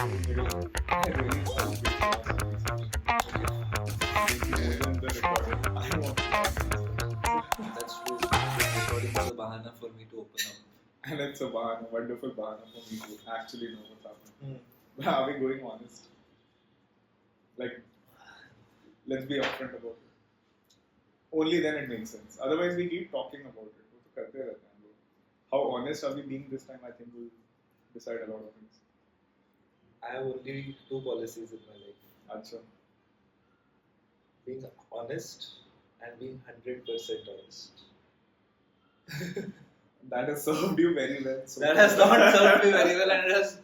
I really sound big boss on this one. More than the recording, I want to answer. That's true. This recording is a bahana for me to open up. And it's a bahana, wonderful bahana for me to actually know what's happening. But are we going honest? Like, let's be upfront about it. Only then it makes sense. Otherwise, we keep talking about it. वो तो करते रहते हैं हम लोग. How honest are we being this time? I think will decide a lot of things. I have only two policies in my life: Acha. being honest and being 100% honest. That has served you very well. So That has not served me very well, and it has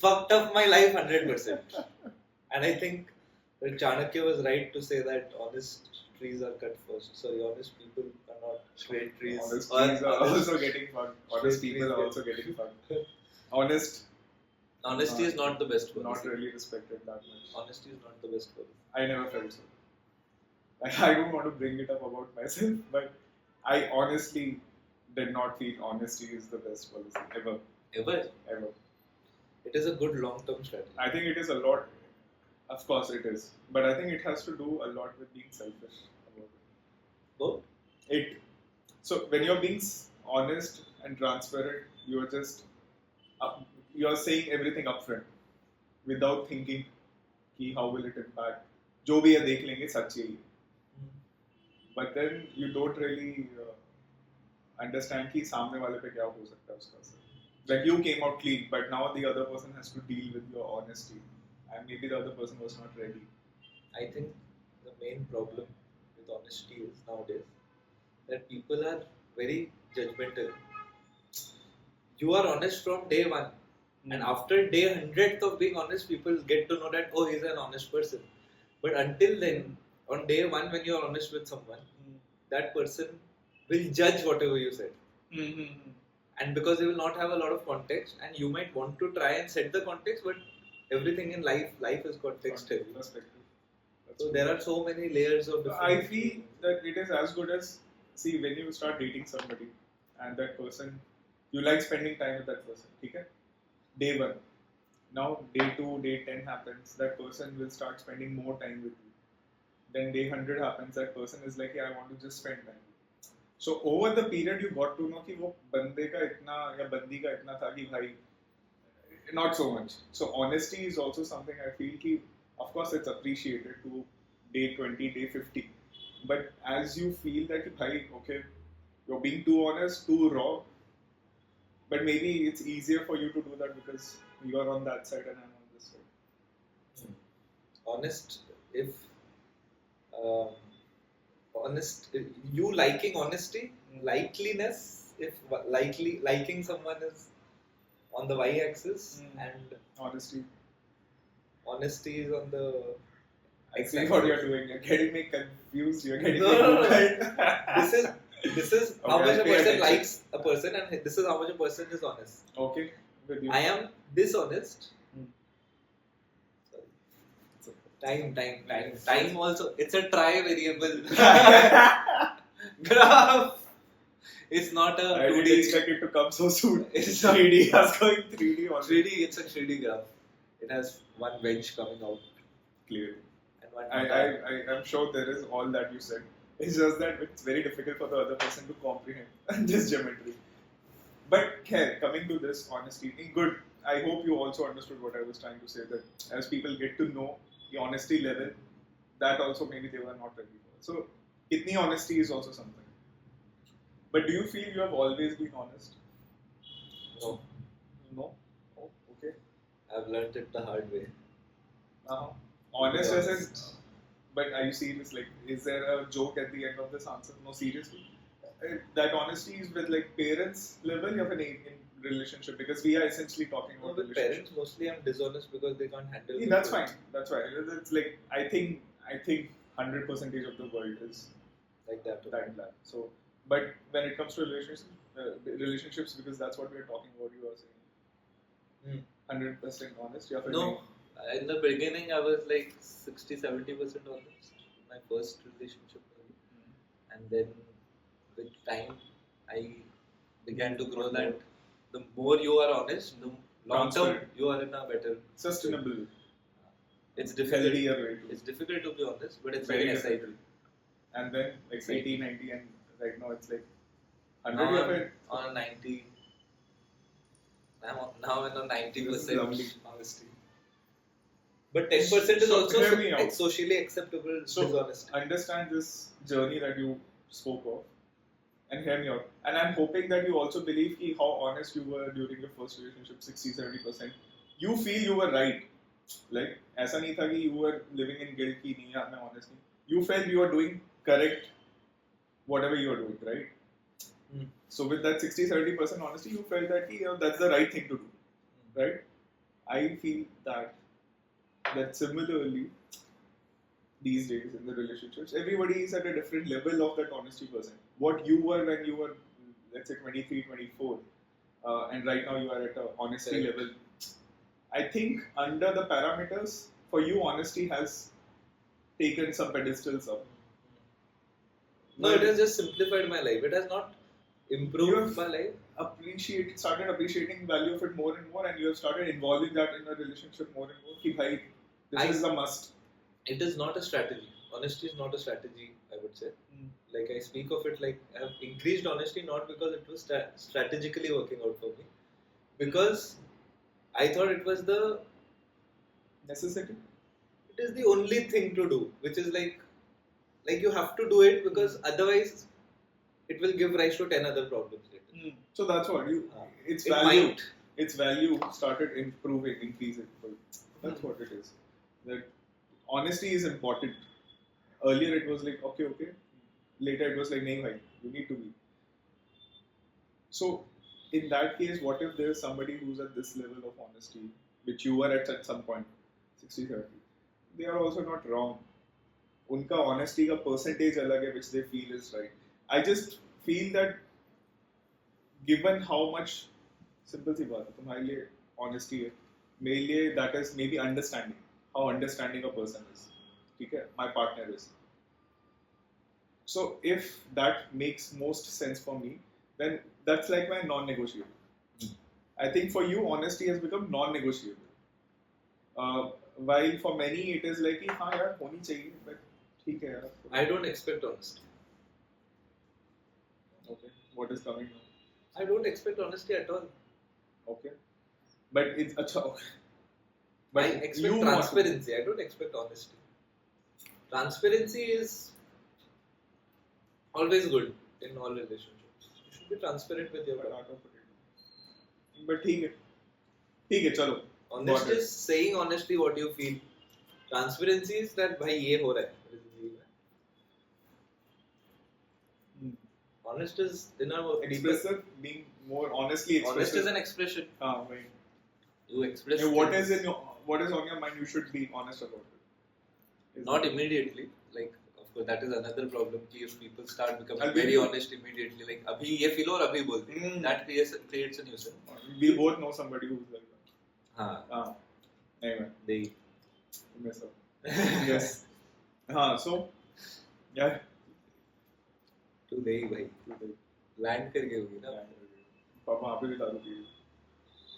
fucked up my life 100%. And I think that Chanakya was right to say that honest trees are cut first. Sorry, honest people are not straight trees. Honest Or trees are honest- also getting fucked. Honest Straight people are trees also getting fucked. Honest, Honesty is not the best policy. not really respected that much. Honesty is not the best policy. I never felt so. Like, I don't want to bring it up about myself, but I honestly did not feel honesty is the best policy ever. Ever. It is a good long-term strategy. I think it is a lot. Of course, it is, but I think it has to do a lot with being selfish about it. Both? So when you're being honest and transparent, you're just you're saying everything upfront without thinking कि how will it impact. जो भी है देख लेंगे सच यही है. But then you don't really understand कि सामने वाले पे क्या हो सकता है उसका असर. Like you came out clean, but now the other person has to deal with your honesty, and maybe the other person was not ready. I think the main problem with honesty is nowadays that people are very judgmental. You are honest from day one, and after day 100th of being honest, people get to know that he's an honest person. But until then, on day one, when you are honest with someone, that person will judge whatever you said. And because they will not have a lot of context, and you might want to try and set the context, but everything in life is context heavy. Perspective. So there are so many layers of different. I feel that it is as good as, see, when you start dating somebody and that person, you like spending time with that person, okay? Day 1. Now day 2, day 10 happens, that person will start spending more time with you. Then day 100 happens, that person is like, I want to just spend time. So over the period you got to know कि वो बंदे का इतना या बंदी का इतना था कि भाई, not so much. So honesty is also something I feel कि, of course it's appreciated to day 20, day 50. But as you feel that कि भाई, okay, you're being too honest, too raw, but maybe it's easier for you to do that because you're on that side and I'm on this side. Honest, if you liking honesty, likeliness, if liking someone is on the y-axis and Honesty. is on the I see what you're doing. You're getting me confused. You're getting me No. confused. This is how Okay, much a I'll pay person attention. likes a person, and this is how much a person is honest. Okay, with you. I am dishonest. Hmm. Sorry. Time also. It's a tri-variable graph. It's not a I didn't 2D. expect it to come so soon. It's not 3D. I was going 3D on 3D. It's a 3D graph. It has one wedge coming out Clearly. and one. I'm sure there is all that you said. It's just that it's very difficult for the other person to comprehend this geometry. But coming to this honesty, good. I hope you also understood what I was trying to say, that as people get to know the honesty level, that also maybe they were not ready for. So, itni honesty is also something. But do you feel you have always been honest? No, No? Oh, okay. I've learnt it the hard way. Honest Yeah. isn't. But are you serious? Like, is there a joke at the end of this answer? No, seriously. That honesty is with like parents level or in relationship, because we are essentially talking No, about with relationship. parents, mostly I'm dishonest because they can't handle. Yeah, that's fine. That's fine. It's like I think 100% of the world is like that. like that. So, but when it comes to relationships, because that's what we're talking about, you are saying 100% honest. You No, in the beginning I was like 60-70% honest. My first relationship, and then with time I began to grow that the more you are honest, the long term transparent, you are in a better sustainable, it's difficult healthier way to. it's difficult to be honest, but it's Very very difficult. exciting. And then like Exciting. 80, 90, and right now it's like Now 100 of I'm it. on 90. Now I'm on This is 90% lovely. honesty. But 10% is So, also hear me out. socially acceptable So dishonesty. understand this journey that you spoke of, and hear me out. And I'm hoping that you also believe ki how honest you were during your first relationship, 60-70%. You feel you were right. Like ऐसा नहीं था कि you were living in guilt कि नहीं यार मैं honest नहीं. You felt you were doing correct whatever you were doing, right? So with that 60-70% honesty, you felt that that's the right thing to do, right? I feel that similarly these days in the relationships, everybody is at a different level of that honesty percent. What you were when you were, let's say 23, 24, and right now you are at a honesty Correct. level. I think under the parameters, for you, honesty has taken some pedestals up. No, it has just simplified my life. It has not improved my life. Started appreciating value of it more and more, and you have started involving that in a relationship more and more. Ki bhai, this is a must. It is not a strategy. Honesty is not a strategy, I would say. Like I speak of it like I have increased honesty not because it was strategically working out for me, because I thought it was Necessity. it is the only thing to do, which is like you have to do it because otherwise it will give rise to 10 other problems later. So that's what its It value. might. Its value started improving, increasing. That's what it is. That honesty is important. Earlier it was like okay. Later it was like nahi bhai, you need to be. So in that case, what if there's somebody who's at this level of honesty, which you were at some point, 60-30? They are also not wrong. उनका honesty का percentage अलग है, which they feel is right. I just feel that given how much simple सी बात है, तुम्हारे लिए honesty है, मेरे लिए that is maybe understanding, how understanding a person is. ठीक है, my partner is. So if that makes most sense for me, then that's like my non-negotiable. I think for you, honesty has become non-negotiable. While for many it is like कि हाँ यार होनी चाहिए, but ठीक है यार. I don't expect honesty. Okay, what is coming now? I don't expect honesty at all. Okay, but it's okay. I expect transparency. I don't expect honesty. Transparency is always good in all relationships. You should be transparent with your partner. But ठीक है, चलो. Honesty is saying honestly what you feel. Transparency is that भाई ये हो रहा है. Honest is in our Expressive, being more honestly expressive. Honest is an expression. Right. You express. What is on your mind? You should be honest about it. Not immediately. Like of course that is another problem. If people start becoming I'll be very honest immediately, like अभी ये feel और अभी बोलते, that creates a nuisance. We both know somebody who's like that. हाँ. Anyway, They mess up. Yes. So yeah. तू दे ही भाई. Land कर गई होगी ना. पापा वहाँ पे भी दारू पी.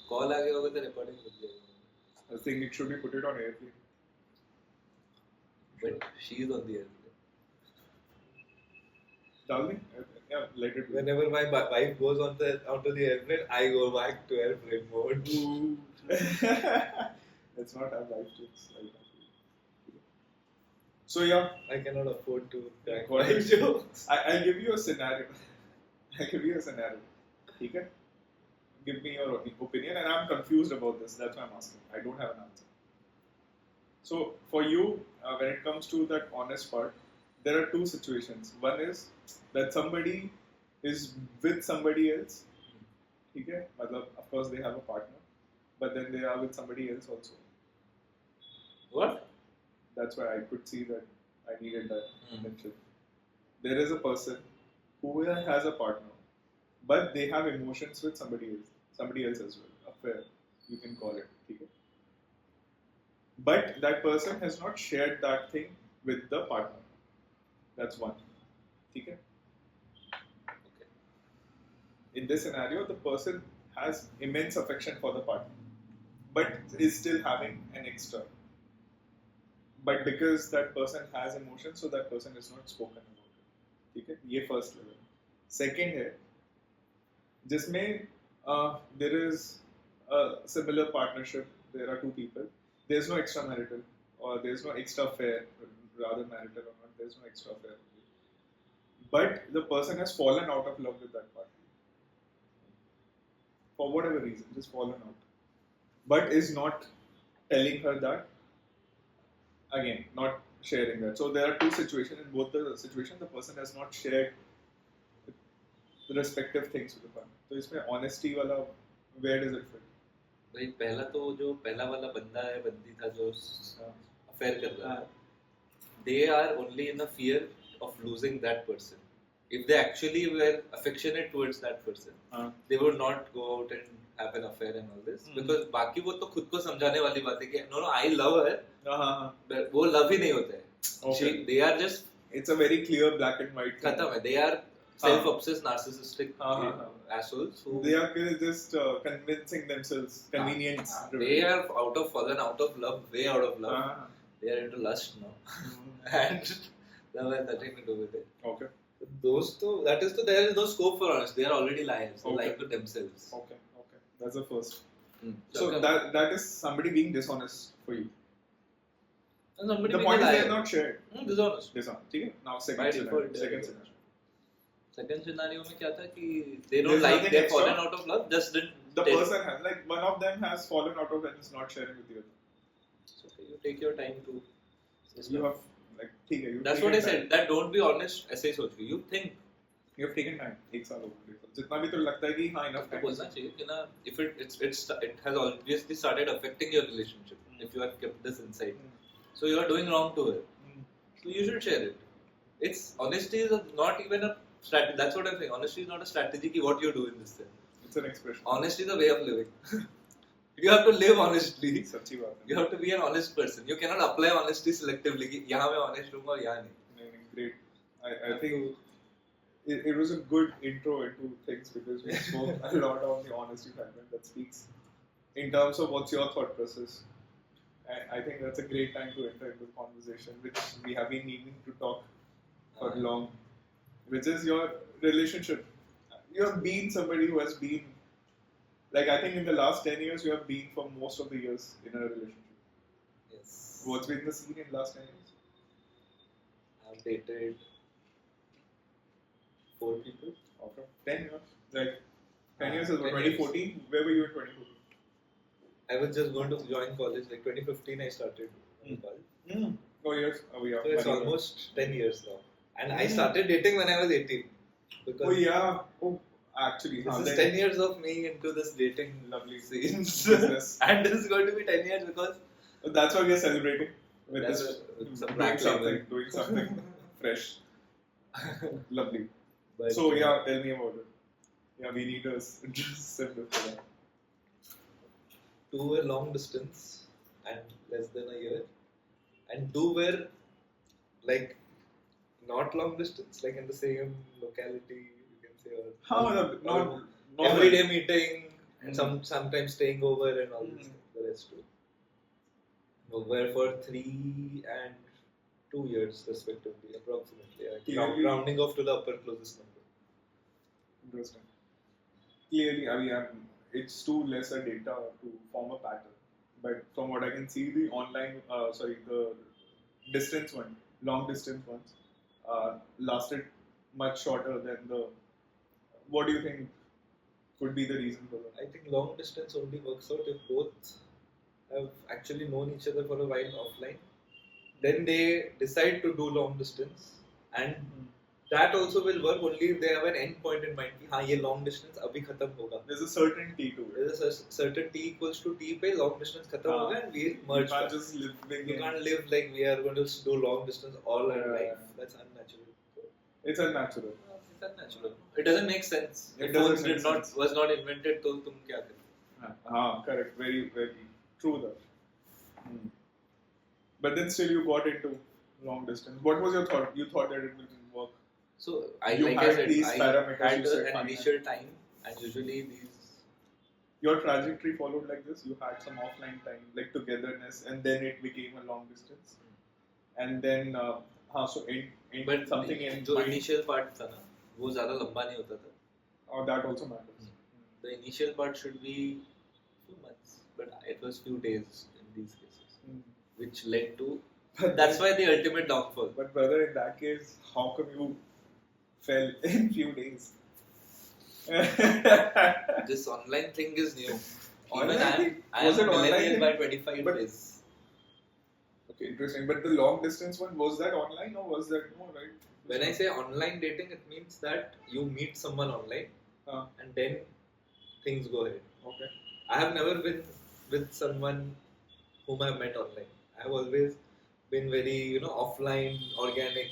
कॉल आ गया होगा तो रिकॉर्डिंग हो जाएगी. I think it should be put it on airplane. But she is on the airplane. Tell me. Yeah, let it be. Whenever my wife goes onto the airplane, I go back to airplane mode. Let's not have life jokes like that. So yeah, I cannot afford to crack What life is- jokes. I'll give you a scenario. ठीक है? Give me your opinion, and I'm confused about this. That's why I'm asking. I don't have an answer. So for you, when it comes to that honest part, there are two situations. One is that somebody is with somebody else. ठीक है? मतलब, of course they have a partner, but then they are with somebody else also. What? That's why I could see that I needed that mention. There is a person who has a partner, but they have emotions with somebody else as well. Affair, you can call it. Okay? But that person has not shared that thing with the partner. That's one. Okay? In this scenario, the person has immense affection for the partner. but is still having an extra. But because that person has emotions, so that person is not spoken about it. ठीक है, ये first level. Second है, जिसमें there is a similar partnership. There are two people. There's no extramarital, or there's no extra affair, rather marital or not. There's no extra affair. But the person has fallen out of love with that partner for whatever reason, just fallen out. But is not telling her that. Again, not sharing that. So there are two situations. In both the situations, the person has not shared the respective things with the partner. So इसमें honesty वाला, where does it fit? भाई पहला तो जो पहला वाला बंदा है बंदी था जो अफेयर कर रहा था, they are only in the fear of losing that person. If they actually were affectionate towards that person, they would not go out and have an affair and all this, because बाकी वो तो खुद को समझाने वाली बात है कि no I love her, वो love ही नहीं होता है. Okay. They are just, it's a very clear black and white thing. खत्म है. They are self-obsessed, narcissistic assholes who they are just convincing themselves, convenience. They are fallen out of love, way out of love. They are into lust now, and that has nothing to do with it. Okay. Those two, that is, there is no scope for honesty. They are already liars. They lie to themselves. Okay. That's the first. So that is somebody being dishonest for you. And somebody the point is they have not shared. Dishonest. ठीक है. Now second By scenario. default, Second scenario. Second scenario में क्या था कि they don't There's like, nothing they've extra. fallen out of love, just didn't. The person has, like, one of them has fallen out of and is not sharing with the other. So you take your time to. You have, like, ठीक है. That's what I said. That don't be honest. ऐसे ही सोच के. You think. You have taken time. एक साल हो गया. जितना भी तो लगता है कि हाँ enough time. बोलना चाहिए कि ना, if it has obviously started affecting your relationship. If you have kept this inside, so you are doing wrong to her. So you should share it. It's honesty is not even a strategy. That's what I'm saying. Honesty is not a strategy. Ki what you do in this thing. It's an expression. Honesty is a way of living. You have to live honestly. सच्ची बात है. You have to be an honest person. You cannot apply honesty selectively. कि यहाँ मैं honest हूँ और यहाँ नहीं. Great. I think it was a good intro into things, because we spoke a lot on the honesty factor that speaks in terms of what's your thought process. And I think that's a great time to enter into the conversation, which we have been needing to talk for long, which is your relationship. You have been somebody who has been, like, I think in the last 10 years, you have been for most of the years in a relationship. Yes. What's been the scene in the last 10 years? I've dated 4 people. Okay. 10 years. Like, 10 years is 10 2014. Where were you in 2014? I was just going to join college. Like 2015, I started college. Oh, yes. Oh, yeah. So it's almost 10 years now. And I started dating when I was 18. Because oh, yeah. Oh, actually. This is 10 years of me into this dating lovely scenes. business. And this is going to be 10 years because... That's why we are celebrating. With That's this. Doing something fresh. Lovely. But so, yeah, tell me about it. Yeah, we need a symbol for that. 2 were long distance and less than a year. And 2 were like not long distance, like in the same locality, you can say. Or not everyday meeting, and sometimes staying over and all this. The rest too. Were for 3 and 2 years respectively, approximately. Rounding off to the upper closest number. Interesting. Clearly, I mean, it's too less a data to form a pattern. But from what I can see, the the distance one, long distance ones, lasted much shorter than the. What do you think could be the reason for that? I think long distance only works out if both have actually known each other for a while offline. Then they decide to do long distance, and that also will work only if they have an end point in mind. हाँ ये long distance अभी खत्म होगा. There's a certain T to it. There's a certain T equals to T पे long distance खत्म होगा and we merge. You can't just live. You can't live like we are going to do long distance all our life. That's unnatural. It's unnatural. It's unnatural. It doesn't make sense. It Phones doesn't make sense. was not invented तो तुम क्या करोगे? Correct. Very, very true that. But then still you got into long distance. What was your thought? You thought that it didn't work. So You like had I said, these I parameters had you said an fine. initial time, and usually these your trajectory followed like this. You had some offline time, like togetherness, and then it became a long distance. And then, so in But something in जो mind, initial part था ना, वो ज़्यादा लंबा नहीं होता था. that also matters. The initial part should be few months, but it was few days in these cases, which led to. That's why the ultimate downfall. But brother, in that case, how come you fell in few days? This online thing is new. Online thing? I Was am it a online millennial thing? by 25 But- days. Okay, interesting. But the long distance one, was that online or was that no, right? When I say online dating, it means that you meet someone online and then things go ahead. Okay. I have never been with someone whom I have met online. I have always been very, offline, organic,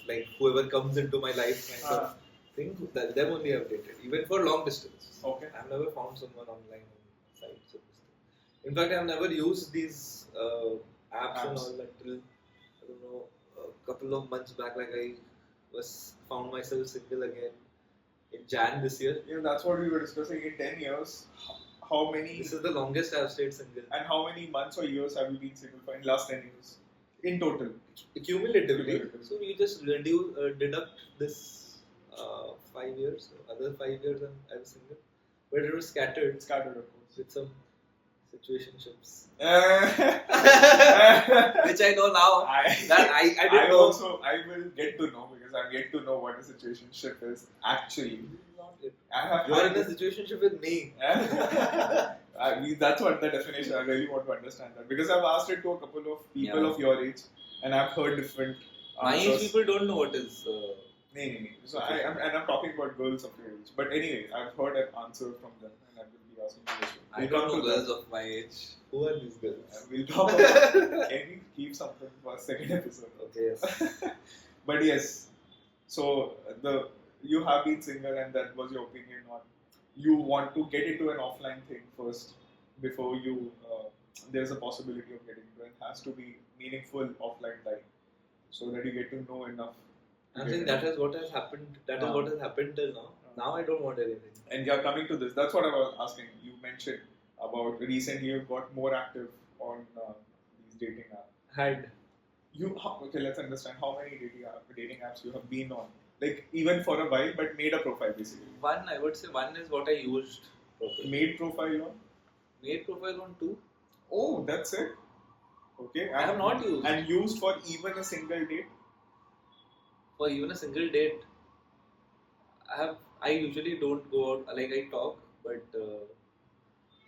like whoever comes into my life kind of thing. That them only I have dated, even for long distance. Okay. I have never found someone online on sites. In fact, I have never used these apps and all until I don't know a couple of months back. Like I found myself single again in Jan this year. Yeah, that's what we were discussing. In 10 years, how many? This is the longest I have stayed single. And how many months or years have you been single for in last 10 years? In total. Cumulatively. So you just deduct this 5 years, other 5 years I was single. But it was scattered. Scattered, of course. With some situationships. I Which I know now. That I didn't know. Also, I will get to know because I'm yet to know what a situationship is actually. You are in a situationship with me. That's what the definition. I really want to understand that because I've asked it to a couple of people of your age, and I've heard different. My age people don't know what is. No. So I'm talking about girls of your age. But anyway, I've heard an answer from them, and I will be asking you this one. I don't know girls of my age. Who are these girls? We'll talk about. Can we keep something for a second episode? Okay. Yes. But yes, so you have been single, and that was your opinion on. You want to get into an offline thing first before you. There's a possibility of getting into it. It has to be meaningful offline time, so that you get to know enough. I think that is what has happened. That is what has happened till now. Now I don't want anything. And you're coming to this. That's what I was asking. You mentioned about recently you got more active on these dating apps. Okay, let's understand how many dating apps you have been on. Like even for a while, but made a profile basically. I would say one is what I used. Made profile on? Made profile on 2. Oh, that's it. Okay. I have not used. And used for even a single date? For even a single date, I usually don't go out. Like I talk, but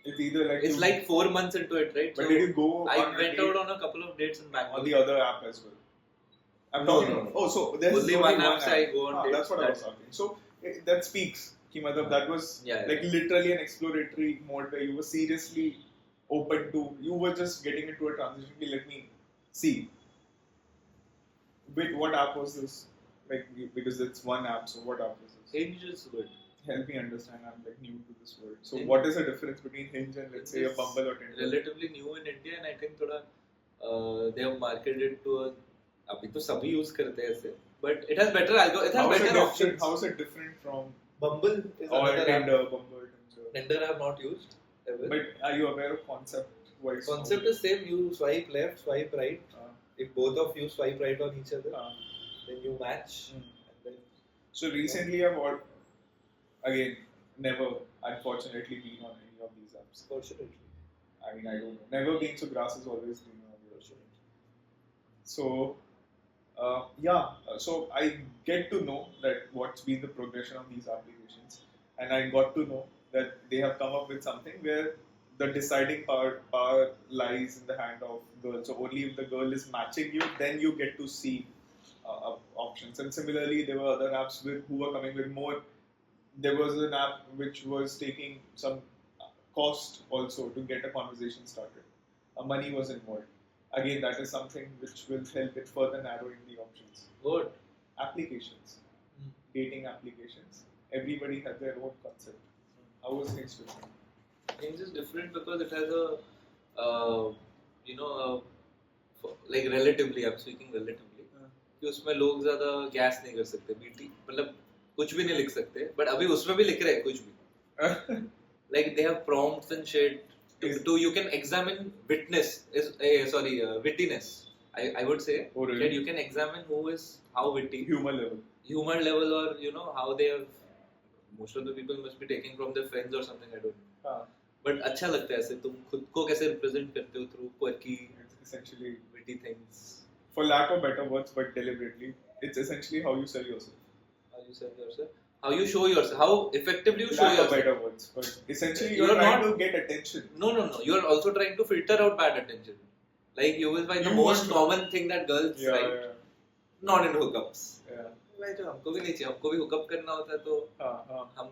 it's either like it's like 4 months into it, right? But so did you go? I went out on a couple of dates in Bangalore. On the other app as well. I'm talking. No. Oh, so there's only one app I go on dates. That's what I was talking. So that speaks. That was like literally an exploratory mode where you were seriously open to. You were just getting into a transition. Let me see. Wait, what app was this? Like because it's one app. So what app was this? Hinge is good. Help me understand. I'm like new to this world. So what is the difference between Hinge and let's say a Bumble or Tinder? Relatively new in India, and I think they have marketed to a. अभी तो सभी use करते हैं ऐसे, but it has better options. How is it different from Bumble is or another Tinder, app. Bumble, Tinder I have not used ever. But are you aware of concept-wise? Concept is same. You swipe left, swipe right. If both of you swipe right on each other, then you match. And then so recently I've again never unfortunately been on any of these apps. Fortunately. I mean I don't know. Never been, so grass is always green on the other side. So so I get to know that what's been the progression of these applications, and I got to know that they have come up with something where the deciding power lies in the hand of girls. So only if the girl is matching you, then you get to see options. And similarly, there were other apps who were coming with more. There was an app which was taking some cost also to get a conversation started. Money was involved. Again, that is something which will help it further narrowing the options. What? Applications. Dating applications. Everybody has their own concept. How is Hinge different? Hinge is different because it has like relatively, I'm speaking relatively, कि उसमें लोग ज़्यादा gas नहीं कर सकते, BT मतलब कुछ भी नहीं लिख सकते, but अभी उसमें भी लिख रहे हैं कुछ भी. like they have prompts and shit to you can examine wittiness. I would say Oh, really? that you can examine who is how witty, Humor level. or how they have. Most of the people must be taking from their friends or something. I don't know. हाँ. But अच्छा लगता है ऐसे तुम खुद को कैसे represent करते हो through quirky, It's essentially, witty things. for lack of better words, but deliberately, it's essentially how you sell yourself. How you sell yourself, how you show yourself, how effectively you show Lack of yourself. better words, but essentially You're you're trying not- to get attention. No. You're also trying to filter out bad attention. Like you will find the You most want- common thing that girls write, Yeah. not in hookups. Yeah. भाई जो हमको भी नहीं चाहिए, हमको भी hookup करना होता है तो हाँ. हम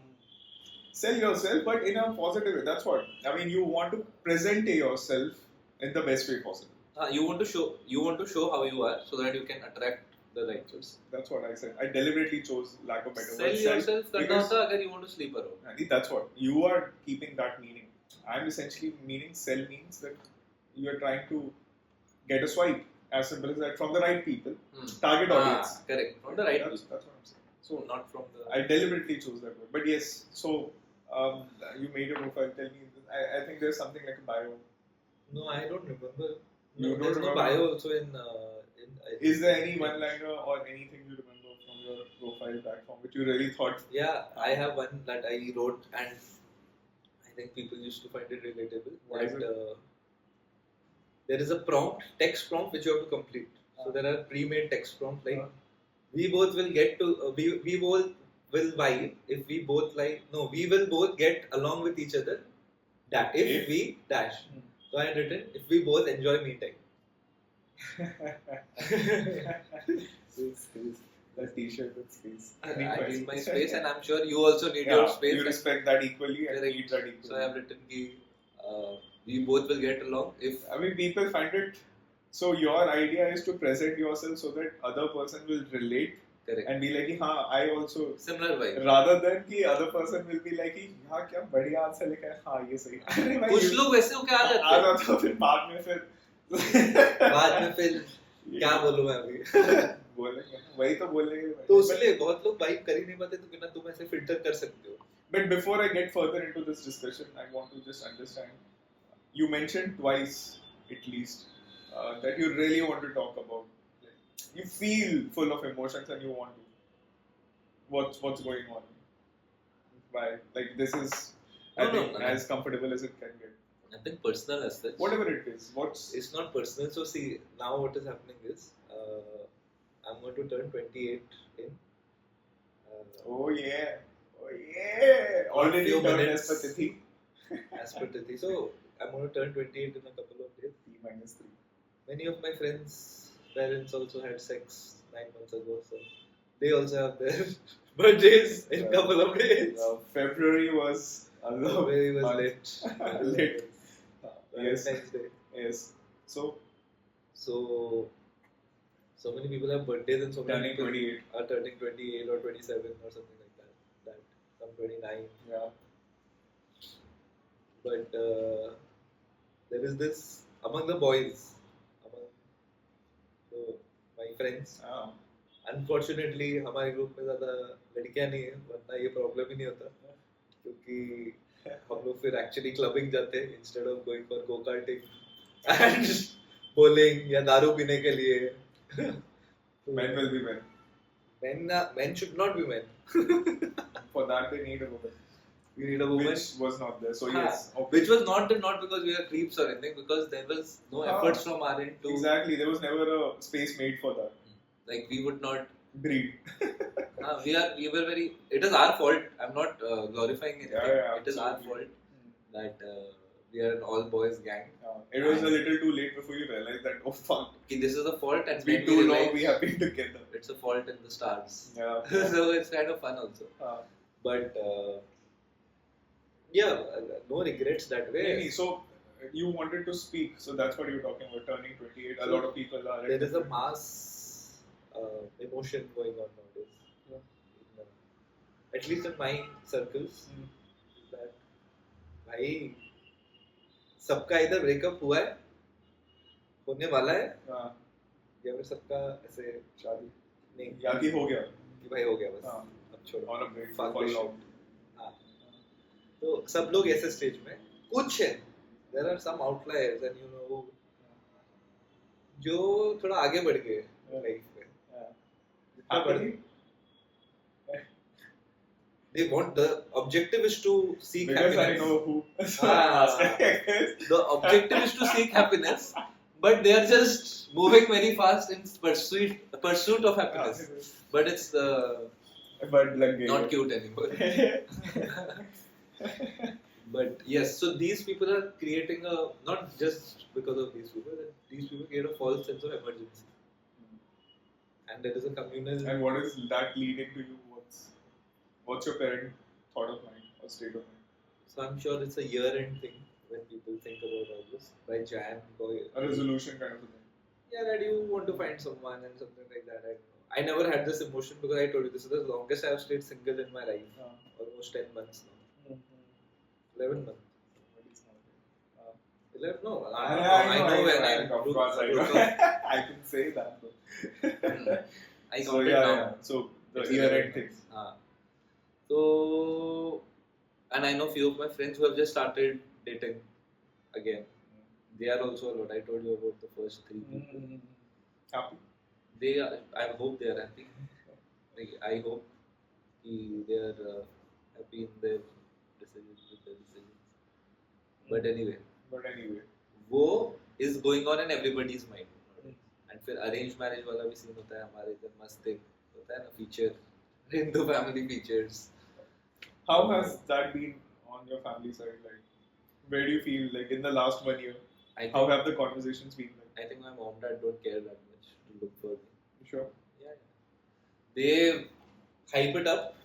Sell yourself, but in a positive way. That's what I mean. You want to present yourself in the best way possible. you want to show how you are so that you can attract the right person. That's what I said. I deliberately chose lack of better Sell words. yourself करना because- होता है अगर you want to sleep around. I think that's what you are keeping that meaning. I'm essentially meaning sell means that you are trying to get a swipe, as simple as that, from the right people, target audience. Correct, from the right That's people. what I'm saying. So Not from the. I deliberately chose that word. But yes, so you made your profile. Tell me, I think there's something like a bio. No, I don't remember. You don't there's remember? no bio also in. Is there any one-liner or anything you remember from your profile platform which you really thought? Yeah, I have one that I wrote and I think people used to find it relatable. What is That, there is a prompt, text prompt which you have to complete. So there are pre-made text prompts like we both will get to we both will vibe if we both like no we will both get along with each other. That if we dash. So I had written if we both enjoy meeting. That t-shirt with space. I need my space and I'm sure you also need your space. You respect that equally and Correct. need that equally. So I have written ki, we both will get along if I mean, people find it. So your idea is to present yourself so that other person will relate correct and be like, "हाँ, I also." similar vibe. Rather than कि other person will be like, "हाँ, क्या बढ़िया answer लिखा है, हाँ ये सही." अरे भाई, कुछ लोग वैसे होके आ जाते आ हैं जाता फिर बाद में फिर बाद में फिर क्या बोलूं मैं अभी बोलेंगे वही तो बोलेंगे भाई. तो उसलिए बहुत लोग वाइब कर ही नहीं पाते तो बिना तुम ऐसे फिल्टर कर सकते हो. But before I get further into this discussion, I want to just understand. You mentioned twice, at least, that you really want to talk about. Like, you feel full of emotions and you want to. What's going on? Why? Like this is, I No, think, no. as comfortable as it can get. Nothing personal as such. Whatever it is, It's not personal. So see, now what is happening is I'm going to turn 28 in. Oh yeah. Already few turned minutes. as per Tithi. As per Tithi. So I'm going to turn 28 in a couple of days. T-3. Many of my friends' parents also had sex 9 months ago, so they also have their birthdays in a couple of days. February was February was month. late. Late. Yes. Valentine's Day. Yes. So So many people have birthdays and so many turning people 28. are turning 28 or 27 or something like that. Some 29. Yeah. But there is this among the boys, so my friends. Unfortunately, हमारे group में ज़्यादा लड़कियाँ नहीं है, वरना ये problem ही नहीं होता, क्योंकि हम लोग फिर एक्चुअली क्लबिंग जाते हैं instead of going for go karting and bowling या दारू पीने के लिए. Men will be men. Men should not be men. For that they need a woman. We need a woman. Which was not there. So yes. Okay. Which was not because we are creeps or anything, because there was no efforts from our end to. Exactly. There was never a space made for that. Like we would not. Breed. We were very. It is our fault. I'm not glorifying anything. Yeah, it is our fault that we are an all boys gang. It was a little too late before you realized that, oh fuck, This is a fault, and it's been too long we have been together. It's a fault in the stars. Yeah. So it's kind of fun also. But yeah, no regrets that way. So you wanted to speak, so that's what you're talking about. Turning 28, a lot of people are. There is a mass emotion going on nowadays. At least in my circles, that भाई सबका इधर breakup हुआ है, होने वाला है, या फिर सबका ऐसे शादी नहीं, या कि हो गया, कि भाई हो गया बस, अब छोड़ो, on a break, fuck fall this out. shit. तो सब लोग ऐसे स्टेज में कुछ है, there are some outliers and you know जो थोड़ा आगे बढ़ गए लाइफ में, Happily? they want, the objective is to seek Because happiness. I know who. The objective is to seek happiness, but they are just moving very fast in pursuit of happiness. But it's But like not cute anymore. But yes, so these people are creating a, not just because of these people, these people create a false sense of emergency. And there is a communal. And what is that leading to you? What's your parent thought of mind or state of mind? So I'm sure it's a year-end thing when people think about all this. By Jan, a resolution kind of a thing. Yeah, that you want to find someone and something like that. I don't know. I never had this emotion because I told you this is the longest I have stayed single in my life. Almost 10 months now. 11 months. 11? No. I know when I of course I know. I can say that. I so yeah. So the year-end things. So, and I know few of my friends who have just started dating again. They are also a lot. I told you about the first 3 people. Happy? They are, I hope they are happy. I hope they are happy in their decisions, with their decisions. But anyway, वो is going on in everybody's mind. And फिर arranged marriage वाला भी scene होता है हमारे इधर मस्त एक होता है ना feature, Hindu family features. How has that been on your family side? Like, where do you feel like in the last 1 year? How have the conversations been like? I think my mom and dad don't care that much to look for me. You sure? Yeah. They hype it up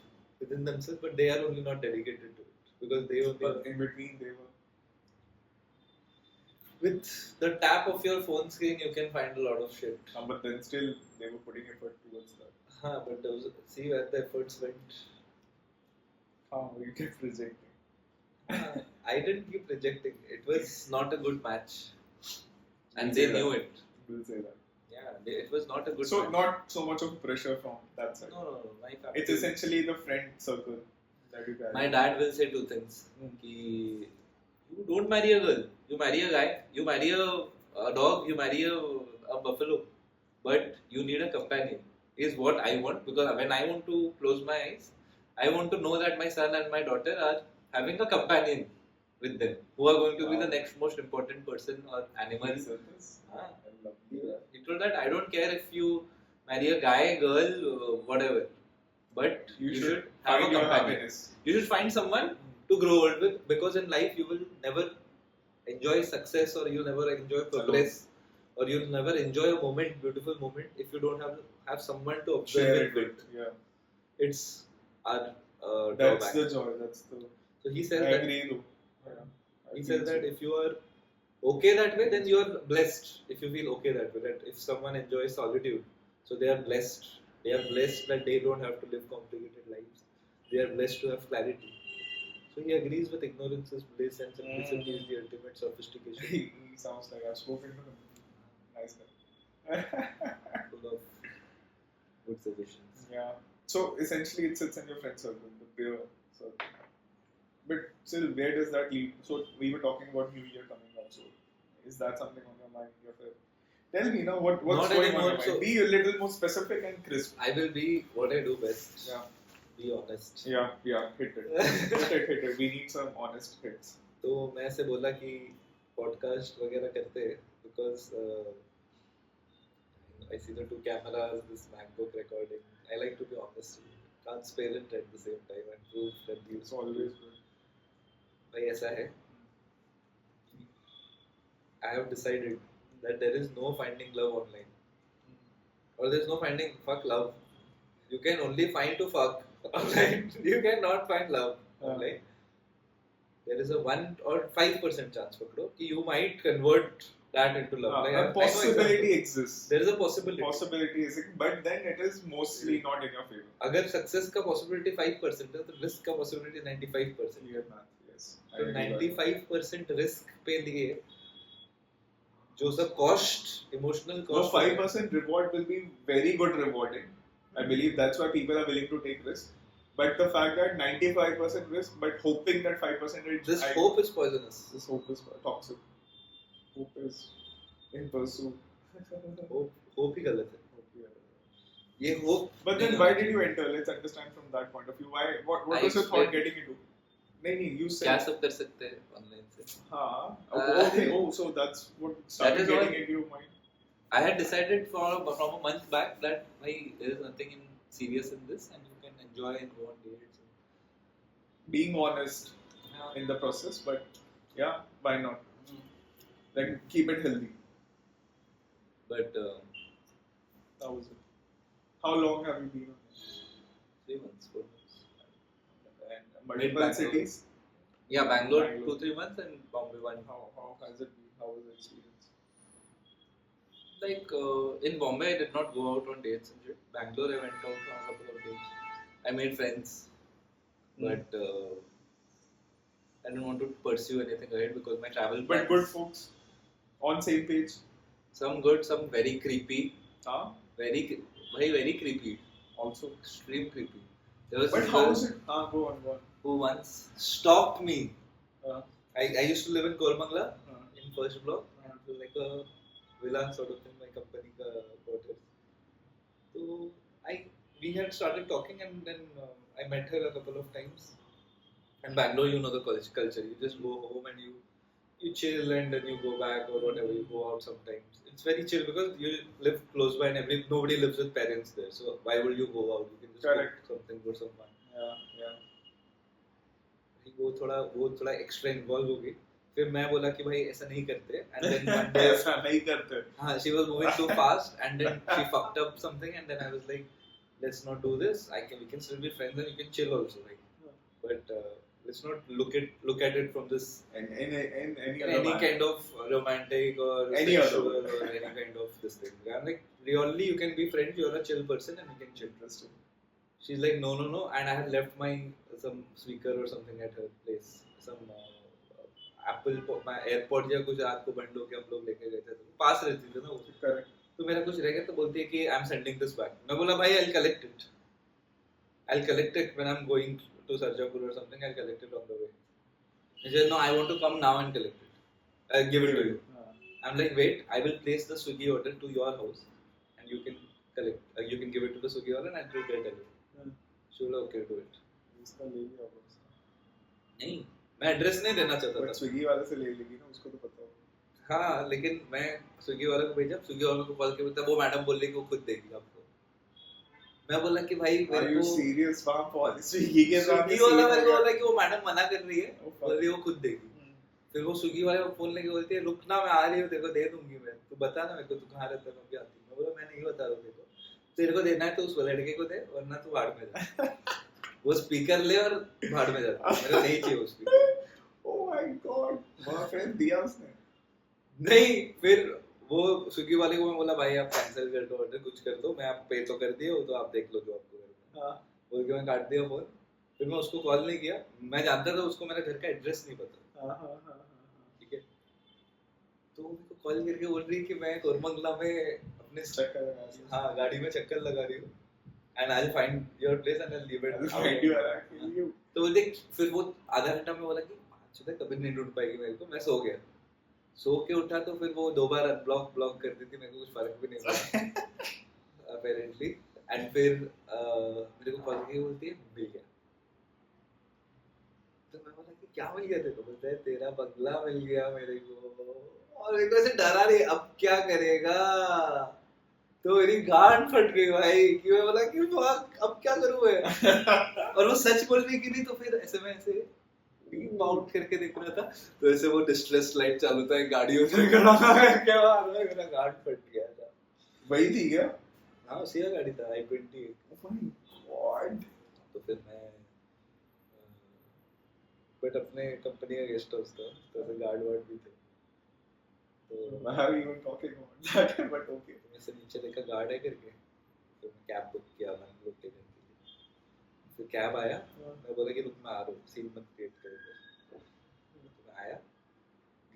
within themselves, but they are only not dedicated to it because they only. But in between, they were. With the tap of your phone screen, you can find a lot of shit. But then still, they were putting effort towards that. But those, see where the efforts went. You kept rejecting. I didn't keep rejecting. It was not a good match. And they knew it. We'll say that. Yeah, it was not a good So, match. not so much of pressure from that side. No. My family. It's essentially the friend circle that you carry. My dad will say 2 things. Ki, you don't marry a girl. You marry a guy. You marry a dog. You marry a buffalo. But you need a companion. Is what I want. Because when I want to close my eyes, I want to know that my son and my daughter are having a companion with them, who are going to be the next most important person or animal. He told that I don't care if you marry a guy, girl, whatever, but you should have a companion. You should find someone to grow old with, because in life you will never enjoy success, or you'll never enjoy progress, or you'll never enjoy a moment, beautiful moment, if you don't have someone to observe it with. Yeah. It's our that's drawback. the joy. That's the. So he says I that. agree though. He says that if you are okay that way, then you are blessed. If you feel okay that way, that if someone enjoys solitude, so they are blessed. They are blessed that they don't have to live complicated lives. They are blessed to have clarity. So he agrees with ignorance is bliss and simplicity is the ultimate sophistication. He sounds like I've spoken to him. Nice guy. Full of good suggestions. Yeah. So essentially, it sits in your friend circle, the peer circle. But still, where does that lead? So we were talking about New Year coming up. So is that something on your mind? Tell me now what's Not going anymore, on your mind. so Be a little more specific and crisp. I will be what I do best. Yeah. Be honest. Yeah. Hit it. We need some honest hits. तो मैं ऐसे बोला कि podcast वगैरह करते हैं because I see the 2 cameras, this MacBook recording. I like to be honest, transparent at the same time and prove that It's always good. भाई ऐसा है. I have decided that there is no finding love online, or there is no finding fuck love. You can only find to fuck online. You cannot find love online. There is a 1 or 5% chance for you might convert that into love. A possibility exists. There is a possibility. Possibility is, but then it is mostly not in your favor. अगर success का possibility 5% है, तो risk का possibility 95%. Yes. तो 95% risk पे लिए जो सब cost, emotional cost. No, 5% reward will be very good rewarding. I believe that's why people are willing to take risk. But the fact that 95% risk, but hoping that 5% This hope is poisonous. This hope is toxic. Hope is in pursuit. Hope ही गलत है. ये hope. But then why did you enter? Let's understand from that point of view. Why? What was your thought getting into? नहीं, you said. क्या सब कर सकते हैं online से? हाँ. Okay. Oh, so that's what started getting into your mind. I had decided from a month back that there is nothing serious in this, and you can enjoy and go on dates. Being honest in the process, but yeah, why not? Like keep it healthy. But how was it? How long have you been on it? 3 months, 4 months. And multiple cities? Yeah, Bangalore 2-3 months and Bombay 1. How has it been? How was the experience? Like in Bombay, I did not go out on dates and shit. Bangalore, I went out on a couple of dates. I made friends, but I didn't want to pursue anything ahead because my travel. But good folks, on same page. Some good, some very creepy. Very creepy. Also extreme creepy. But how was it? Go on. Who once stalked me. I used to live in Koramangala in first block. And it was like a villa sort of thing, my company quarters. So we had started talking, and then I met her a couple of times. And Bangalore, you know the college culture. You just go home and you chill, and then you go back or whatever. You go out sometimes. It's very chill because you live close by, and nobody lives with parents there. So why would you go out? You can just cook something for someone. Yeah. वो थोड़ा extra involve हो गई. फिर मैं बोला कि भाई ऐसा नहीं करते, and then one day ऐसा नहीं करते. हाँ, she was moving too fast, and then she fucked up something, and then I was like, let's not do this. We can still be friends and you can chill also, like, but let's not look at it from this any kind of romantic or any sexual or any kind of this thing. I'm like, really, you can be friends. You're a chill person and you can chill. Interesting. She's like, no, and I had left some speaker or something at her place. Some Apple my AirPods या कुछ रात को बंद होके हम लोग लेके गए थे. तो पास रहती थी ना वो. Correct. तो मेरा कुछ रह गया तो बोलती है कि I'm sending this back. मैं बोला भाई I'll collect it when I'm going to Sarjapur or something. I'll collect it on the way. He said, no, I want to come now and collect it. I'll give it to you. I'm like, wait, I will place the Swiggy order to your house and you can collect. You can give it to the Swiggy order and I'll get it. She will okay, do it. नहीं, मैं address नहीं देना चाहता था. Swiggy वाले से ले लेगी ना, उसको तो पता होगा. हाँ, लेकिन मैं स्विगी वाले को भेजा. स्विगी वाले को कॉल किया, वो मैडम बोल रही कि वो खुद देगी आपको. मैं बोला कि भाई मेरे को सीरियस स्विगी के साथ स्विगी वाला मेरे को बोला कि वो मैडम मना कर रही है, बोल रही है वो खुद देगी. फिर वो स्विगी वाले को फोन लेके बोलती है रुकना मैं आ रही हूँ, तेरे को दे दूंगी मैं, तू बता ना मेरे को तू कहाँ रहता है, मैं भी आती हूँ. मैं बोला मैं नहीं बता रहा तेरे को, तेरे को देना है तो उस लड़के को दे वरना तू भाड़ में जा. वो स्पीकर ले और भाड़ में जा. मेरे नहीं चाहिए वो स्पीकर. ओह माय गॉड, वहां पे दिया उसने. नहीं, फिर वो स्विगी वाले को मैं बोला भाई आप कैंसिल कर दो ऑर्डर, कुछ कर दो, मैं आप पे तो कर दिए हो तो आप देख लो जो आपको करना. हाँ, बोल के मैं काट दिया फोन. फिर मैं उसको कॉल नहीं किया. मैं जानता था उसको मेरा घर का एड्रेस नहीं पता. हाँ. ठीक है, तो वो मेरे को कॉल करके बोल रही कि मैं कोरमंगला में अपने चक्कर लगा रही हूँ. हाँ, गाड़ी में चक्कर लगा रही हूँ. And I'll find your place and I'll leave it. I'll find you and I'll kill you. तो बोलते फिर वो आधा घंटा में बोला कि सुबह कभी नहीं ढूंढ पाएगी मेरे को. मैं सो गया. सो के उठा तो फिर वो 2 बार ब्लॉक कर दी थी. मेरे को कुछ फर्क भी नहीं पड़ा apparently. And फिर मेरे को कॉल करके बोलती है मिल गया. तो मैं बोला कि क्या मिल गया तेरे को. बोलता है तेरा बंगला मिल गया मेरे को. और मेरे को ऐसे डरा रही, अब क्या करेगा. तो मेरी गांड फट गई भाई कि मैं बोला कि अब क्या करूं मैं. और वो सच बोल रही कि नहीं. तो फिर ऐसे मैं ऐसे माउंट करके देख रहा था तो ऐसे वो डिस्ट्रेस लाइट चालू था, गाड़ियों से खड़ा था. क्या बात है, मेरा गांड फट गया था. वही थी क्या? हाँ, उसी का गाड़ी था i20. तो फिर मैं बट अपने कंपनी का गेस्ट हाउस था तो गार्ड वार्ड भी थे. तो I haven't even talking about that, but okay. मैं से नीचे देखा गार्ड है करके, तो मैं कैब बुक किया मैंने लोग के लिए. फिर कैब आया. मैं बोला कि रुक मैं आ रहा हूँ, सीन मत क्रिएट करो. तो मैं आया,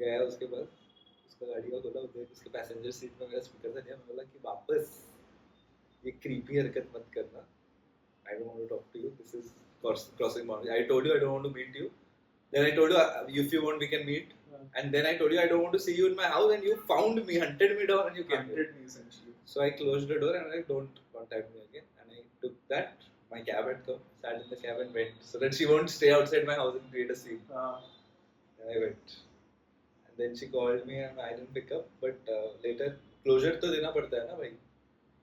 गया उसके बाद उसका गाड़ी का खोला, उधर उसके पैसेंजर सीट में मेरा स्पीकर था. मैं बोला कि वापस ये क्रीपी हरकत मत करना. I don't want to talk to you. This is crossing boundaries. I told you I don't want to meet you. Then I told you if you want we can meet. And then I told you I don't want to see you in my house, and you found me, hunted me down, and you came here. Hunted me essentially. So I closed the door and I don't contact me again. And I took that. My cab had come, sat in the cab and went, so that she won't stay outside my house and create a scene. And I went. And then she called me and I didn't pick up. But later, closure तो देना पड़ता है ना भाई.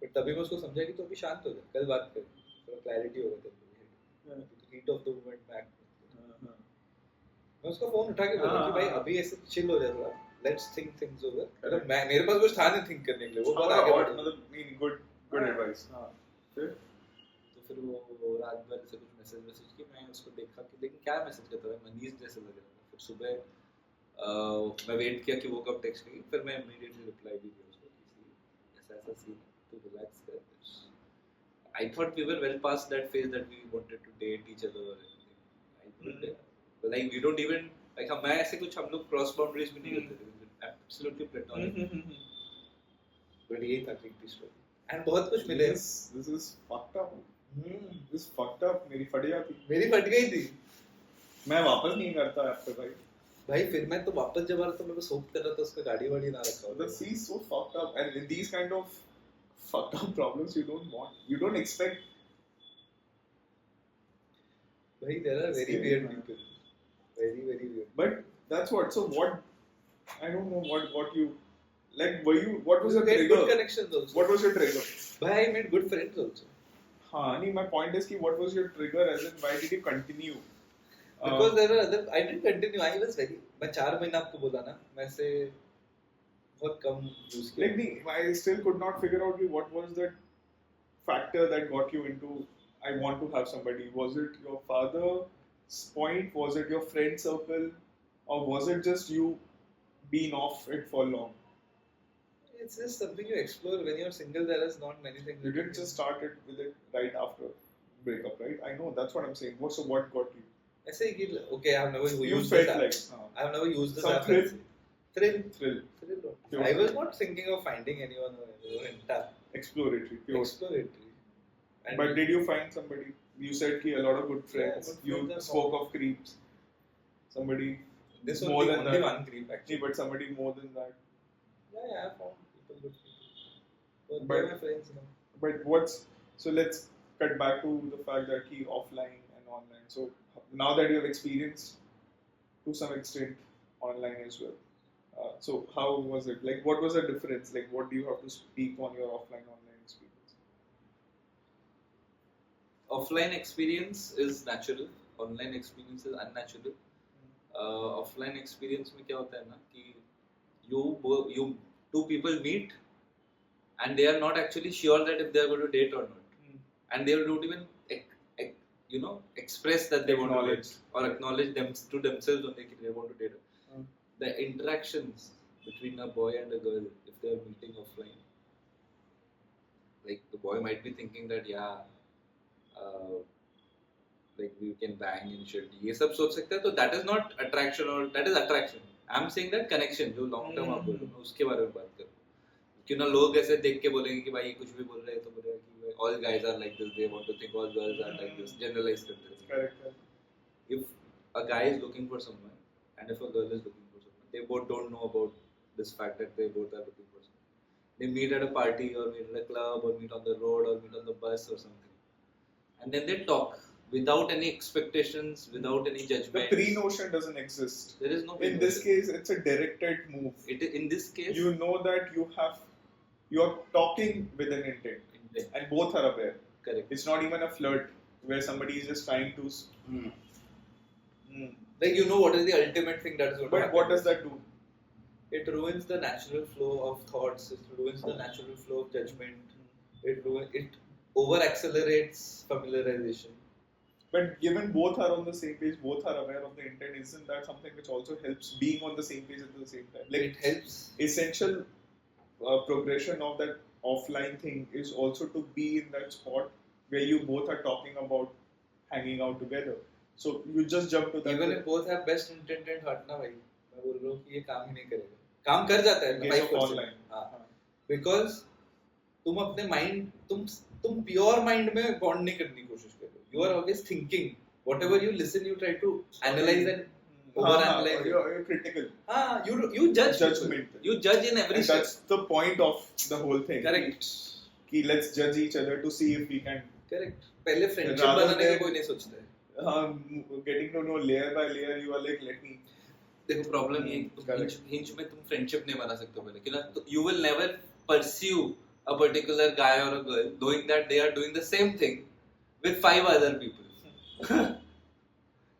But तभी मैं उसको समझा कि तू अभी शांत हो जा, कल बात कर, थोड़ा क्लैरिटी होगा तेरे को. हीट ऑफ द मोमेंट में एक्ट. मैं उसका फोन उठा के बोला कि भाई अभी ऐसे चिल हो जा थोड़ा. Let's think things over. मतलब मेरे पास कुछ था नहीं think करने के लिए. वो बहुत आगे बढ़. मतलब good advice. फिर वो रात भर से कुछ मैसेज की मैं उसको देखा कि लेकिन क्या मैसेज करता है मनीष जैसे लग रहा था. फिर सुबह मैं वेट किया कि वो कब टेक्स्ट करेगी. फिर मैं इमीडिएटली रिप्लाई भी किया उसको कि ऐसा सीन तो रिलैक्स कर. I thought we were well past that phase that we wanted to date each other or anything. But like we don't even like हम मैं ऐसे कुछ हम लोग क्रॉस बाउंड्रीज भी नहीं करते थे. Absolutely platonic. But यही था की स्टोरी. And बहुत कुछ मिले. This is fucked up. This fucked up. मेरी फट जाती. मेरी फट गई थी. मैं वापस नहीं करता आपसे भाई. फिर मैं तो वापस जब आ रहा था मैं बस होप कर रहा था उसका गाड़ी वाड़ी ना रखा हो. The sea is so fucked up, and in these kind of fucked up problems you don't want. You don't expect. Bhai, there are very weird people. Very weird. But that's what. So what? I don't know what you like. Were you? What was your trigger? Good connections also. What was your trigger? Bhai, I made good friends also. My point is कि what was your trigger? As in, why did you continue? Because there were other. I didn't continue. I was very. मैं 4 महीना आपको बोला ना. मैं से बहुत कम use किया. Like I still could not figure out what was that factor that got you into. I want to have somebody. Was it your father's point? Was it your friend circle? Or was it just you being off it for long? It's just something you explore when you're single. There is not many things. You didn't just start it with it right after breakup, right? I know that's what I'm saying. So what got you? I say, okay, I've never used this app. Like, I've never used this app. Thrill. I was not thinking of finding anyone or tap. Exploratory. And but did you find somebody? You said a lot of good friends. You spoke of creeps. Somebody. This more than only that. One creep actually. But somebody more than that. Yeah, I found people good people. But they're my friends now. But so let's cut back to the fact that he offline and online. So now that you have experienced to some extent online as well. So how was it? Like what was the difference? Like what do you have to speak on your offline online experience? Offline experience is natural. Online experience is unnatural. Offline experience में क्या होता है ना कि you two people meet and they are not actually sure that if they are going to date or not, and they don't even express that they want to date or acknowledge them to themselves when they want to date. The interactions between a boy and a girl, if they are meeting offline, like the boy might be thinking that like we can bang and shit. ये सब सोच सकते हैं तो that is not attraction or that is attraction. I'm saying that connection जो long term आप बोल रहे हो उसके बारे में बात करो. क्यों ना लोग ऐसे देख के बोलेंगे कि भाई कुछ भी बोल रहे हैं तो बोलेगा कि all guys are like this, they want to think all girls are like this, generalize करते हैं. Correct. If a guy is looking for someone and if a girl is looking for someone, they both don't know about this fact that they both are looking for someone. They meet at a party or meet at a club or meet on the road or meet on the bus or something, and then they talk. Without any expectations, without any judgment. The pre-notion doesn't exist. There is no pre-notion. In this case, it's a directed move. In this case, you know that you're talking with an intent. And both are aware. Correct. It's not even a flirt where somebody is just trying to. Like you know what is the ultimate thing that is going to happen. But what does that do? It ruins the natural flow of thoughts. It ruins the natural flow of judgment. It over accelerates familiarization. But given both are on the same page, both are aware of the intent, isn't that something which also helps being on the same page at the same time? Like it helps. Essential progression of that offline thing is also to be in that spot where you both are talking about hanging out together. So you just jump to that. Even if both have best intent and heart ना भाई, मैं बोल रहा हूँ कि ये काम ही नहीं करेगा. काम कर जाता है 5%. Online. Because तुम अपने mind तुम pure mind में bond नहीं करने की कोशिश कर रहे हो. You are always thinking whatever you listen, you try to analyze and overanalyze it. You're critical. You judge people. Judgmental. You judge in every And step. that's the point of the whole thing. Correct. कि let's judge each other to see if we can. Correct. पहले friendship Rather बनाने का than- कोई नहीं सोचता है. Getting to know layer by layer, you are like, let me. देखो problem ये है कि Correct. हिंज में तुम फ्रेंडशिप नहीं बना सकते हो पहले कि ना तो you will never pursue a particular guy और a girl doing that they are doing the same thing with 5 other people.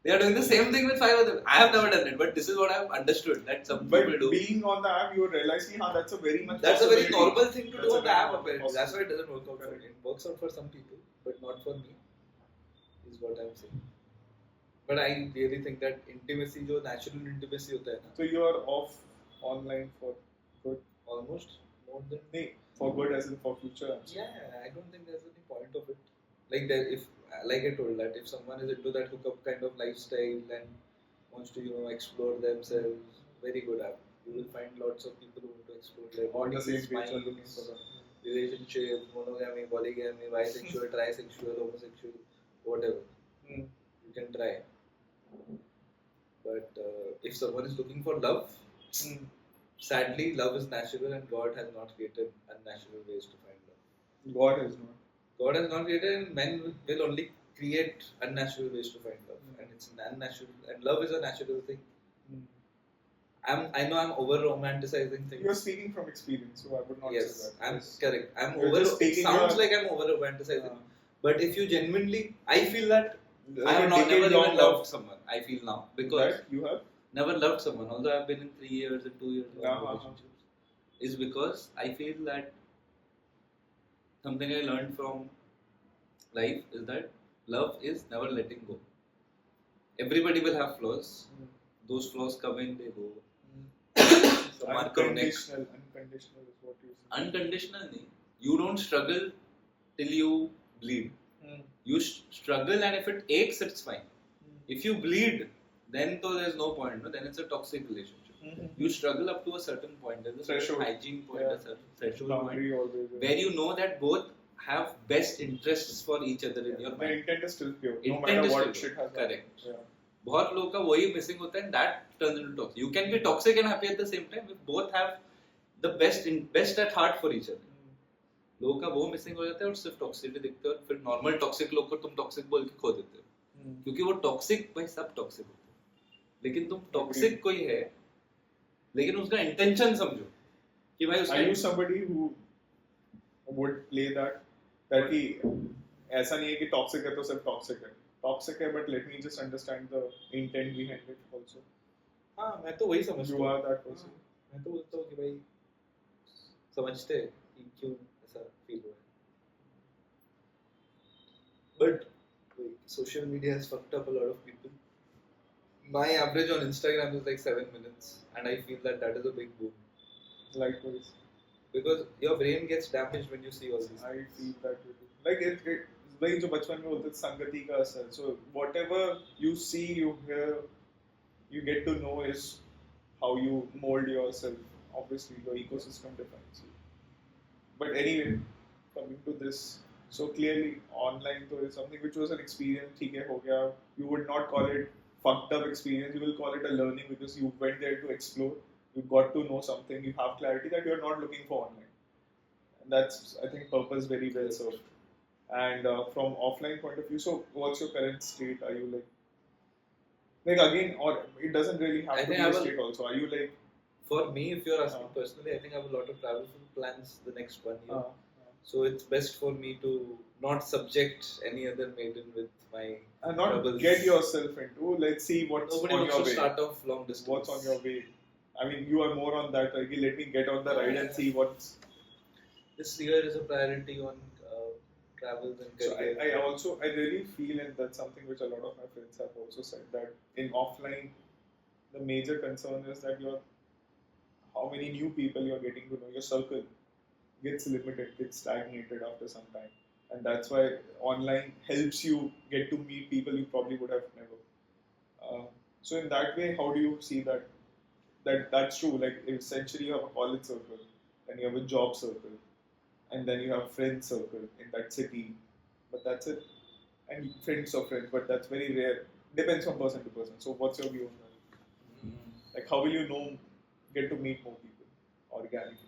They are doing the same thing with 5 other. I have never done it, but this is what I have understood that some But people do. being on the app, you realize that's a very much. That's a very normal thing to That's do a on the very app. normal Apparently, that's why it doesn't work out for Correct. me. It works out for some people, but not for me. Is what I'm saying. But I really think that intimacy, जो natural intimacy होता है ना, So you are off online for good. almost more than. Nee, for good as in for future. Yeah, I don't think there's any point of it. Like that, if like I told that if someone is into that hookup kind of lifestyle and wants to explore themselves, very good app. You will find lots of people who want to explore their On the bodies, same page, you're looking minds, for that. relationships, monogamy, polygamy, bisexual, trisexual, homosexual, whatever. Hmm. You can try. But if someone is looking for love, sadly, love is natural and God has not created unnatural ways to find love. God is not. God has not created and men will only create unnatural ways to find love. And it's an unnatural, and love is a natural thing. I know I'm over romanticizing things. You're speaking from experience, so I would not Yes, say that. I'm correct. I'm You're over. just taking Sounds your- like I'm over romanticizing. But if you genuinely, I feel that I Like have a not never decade even long loved someone. I feel now because That you have. never loved someone. Although I've been in 3 years and 2 years long Uh-huh. relationships, is because I feel that something I learned from life is that love is never letting go. Everybody will have flaws. Those flaws come in, they go. Some are chronic. Unconditional is what you say. Unconditional nahi. You don't struggle till you bleed. You struggle and if it aches, it's fine. If you bleed, then though there's no point. No? Then it's a toxic relationship. You struggle up to a certain point. There's a certain Threshold. hygiene point, Yeah. a certain threshold point, Boundary always. where you know that both have best interests for each other in your The mind. intent is still pure. No Intent matter is what still shit has correct. happened. Yeah. बहुत लोगों का वही missing होता है and that turns into toxic. You can be toxic and happy at the same time if both have the best at heart for each other. लोगों का वो missing हो जाता है और सिर्फ टॉक्सिसिटी दिखते हो और फिर नॉर्मल टॉक्सिक लोग को तुम टॉक्सिक बोल के खो देते हो क्योंकि वो टॉक्सिक भाई सब टॉक्सिक होते हैं लेकिन तुम टॉक्सिक कोई है लेकिन उसका इंटेंशन समझो कि भाई उसका Are you somebody who would play that कि ऐसा नहीं है कि टॉक्सिक है तो सिर्फ टॉक्सिक है टॉक्सिक है but let me just understand the intent behind it also. हाँ मैं तो वही समझता You हूँ are that person. मैं तो बोलता हूँ कि भाई समझते हैं कि क्यों ऐसा फील हुआ है but social media has fucked up a lot of people. My average on Instagram is like 7 minutes and I feel that is a big boom Likewise. because your brain gets damaged when you see all these I feel that way too. Like it वही जो बचपन में बोलते थे संगति का असर. So whatever you see, you hear, you get to know is how you mold yourself. Obviously, your ecosystem defines you. But anyway, coming to this, so clearly online तो is something which was an experience. ठीक है हो गया. You would not call it fucked up experience. You will call it a learning because you went there to explore. You got to know something. You have clarity that you are not looking for online. And that's I think purpose very well served. And from offline point of view, so what's your current state? Are you like again, or it doesn't really have I to think be I a will- state also? Are you like for me if you're asking personally I think I have a lot of travel plans the next 1 year so it's best for me to not subject any other maiden with my not troubles. get yourself into? Let's see what's Nobody on wants your to way. start off long distance. What's on your way? I mean, you are more on that. Like, let me get on the ride and see what's. This year is a priority on travels and So career. I really feel, and that's something which a lot of my friends have also said, that in offline, the major concern is that how many new people you're getting to know. Your circle gets limited, gets stagnated after some time, and that's why online helps you get to meet people you probably would have never. So in that way, how do you see that? That's true. Like essentially, you have a college circle, then you have a job circle, and then you have friend circle in that city, but that's it. and friends of friends, but that's very rare. Depends from person to person. So what's your view on that? Like how will you get to meet more people organically?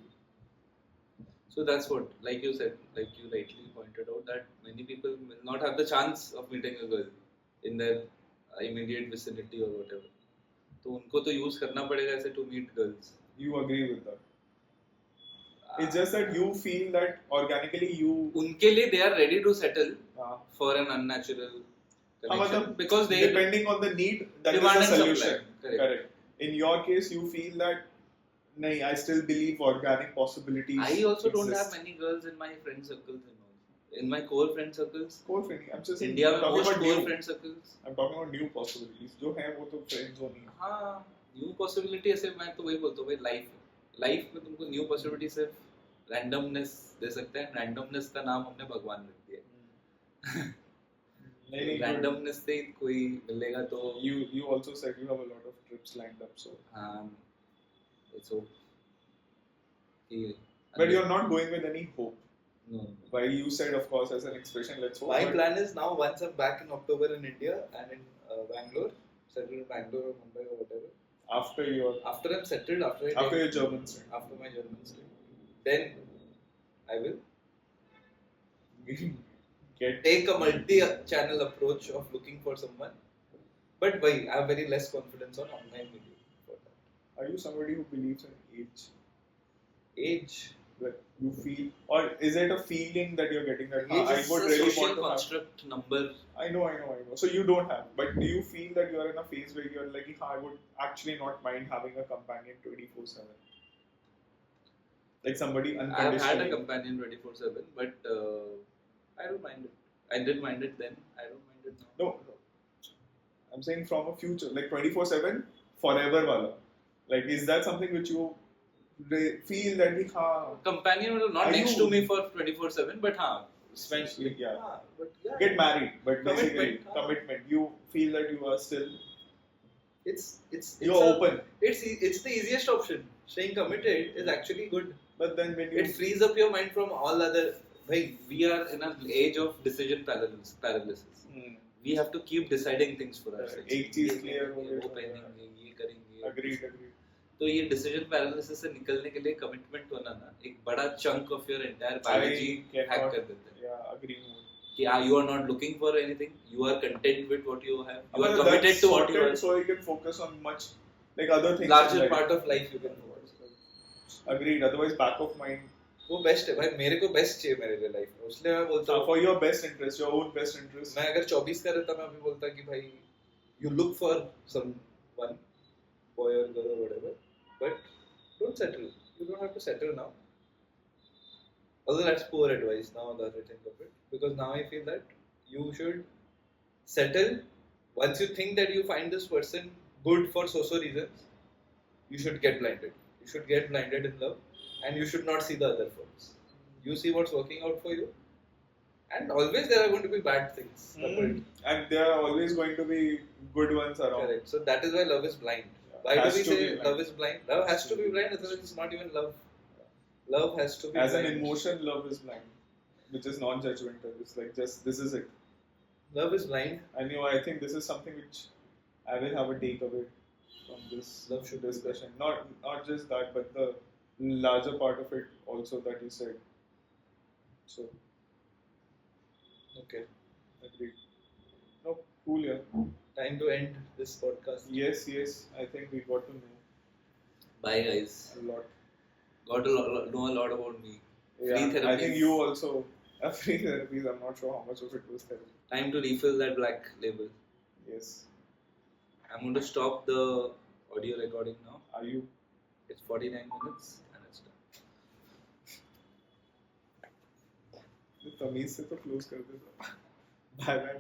So that's what, like you said, like you rightly pointed out, that many people will not have the chance of meeting a girl in their immediate vicinity or whatever. तो उनको तो use करना पड़ेगा ऐसे to meet girls. You agree with that? It's just that you feel that organically you. उनके लिए they are ready to settle for an unnatural connection because they depending on the need, that is demand the and solution. supply. Correct. In your case, you feel that. No, I still believe organic possibilities. I also don't exist. have many girls in my friend circles and all. In my core friend circles. Core friend. I'm just saying. India में talking most about core new. friend circles. I'm talking about new possibilities. जो हैं वो तो friends होनी है. हाँ, new possibility ऐसे मैं तो वही बोलता हूँ भाई life में तुमको new possibility सिर्फ randomness दे सकते हैं. Randomness का नाम हमने भगवान रख दिया. नहीं randomness से कोई मिलेगा तो. You also said you have a lot of trips lined up, so. So, but you're not going with any hope. No. While you said, of course, as an expression, let's hope. My plan is now, once I'm back in October in India and in Bangalore, settled in Bangalore or Mumbai or whatever. After I'm settled, after your German stint. After my German stint, then I will take a multi-channel approach of looking for someone. But why? I have very less confidence on online media. Are you somebody who believes in age? Age? Where you feel, or is it a feeling that you're getting that I would really social want to construct have? Number. I know. So you don't have, but do you feel that you're in a phase where you're like, I would actually not mind having a companion 24/7? Like somebody unconditionally. I've had a companion 24/7, but I don't mind it. I didn't mind it then. I don't mind it now. No. I'm saying from a future, like 24/7, forever wala. Like, is that something which you feel that we companion not next to me for 24/7, but spend get married, but basically commitment. You feel that you are still. You're open. It's the easiest option. Staying committed is actually good. But then when it frees up your mind from all other. We are in an age of decision paralysis. We have to keep deciding things for ourselves. एक चीज clear हो गई. वो पहनेंगे, ये करेंगे. Agreed. तो ये decision paralysis से निकलने के लिए commitment होना ना एक बड़ा chunk of your entire biology hack कर देता है. Yeah, agree. कि you are not looking for anything. You are content with what you have. You are committed to what you are. So you can focus on much like other things. Larger part of life you can focus. Agreed. Otherwise, back of mind. वो best है भाई मेरे को best चाहिए मेरे लिए life में उसलिए मैं बोलता हूँ for your best interest, your own best interest. मैं अगर 24 का रहता मैं अभी बोलता कि भाई you look for someone boy or girl or whatever but don't settle. You don't have to settle now. Although that's poor advice now that I think of it, because now I feel that you should settle once you think that you find this person good for so reasons. You should get blinded. You should get blinded in love. And you should not see the other faults. You see what's working out for you. And always there are going to be bad things. And there are always going to be good ones around. Correct. So that is why love is blind. Why do we say love is blind? Love has to be blind, otherwise it's not even love. Love has to be As blind. an emotion, love is blind. Which is non-judgmental. It's like just, this is it. Love is blind. I think this is something which I will have a takeaway from this discussion. Not just that, but the larger part of it also that you said. So, okay. Agreed. No, cool, yeah. Time to end this podcast. Yes. I think we got to know. Bye, guys. A lot. Got to know a lot about me. Yeah, free therapies. I think you also have free therapies. I'm not sure how much of it was therapy. Time to refill that black label. Yes. I'm going to stop the audio recording now. Are you? It's 49 minutes. तमीज से तो close कर दे. Bye bye.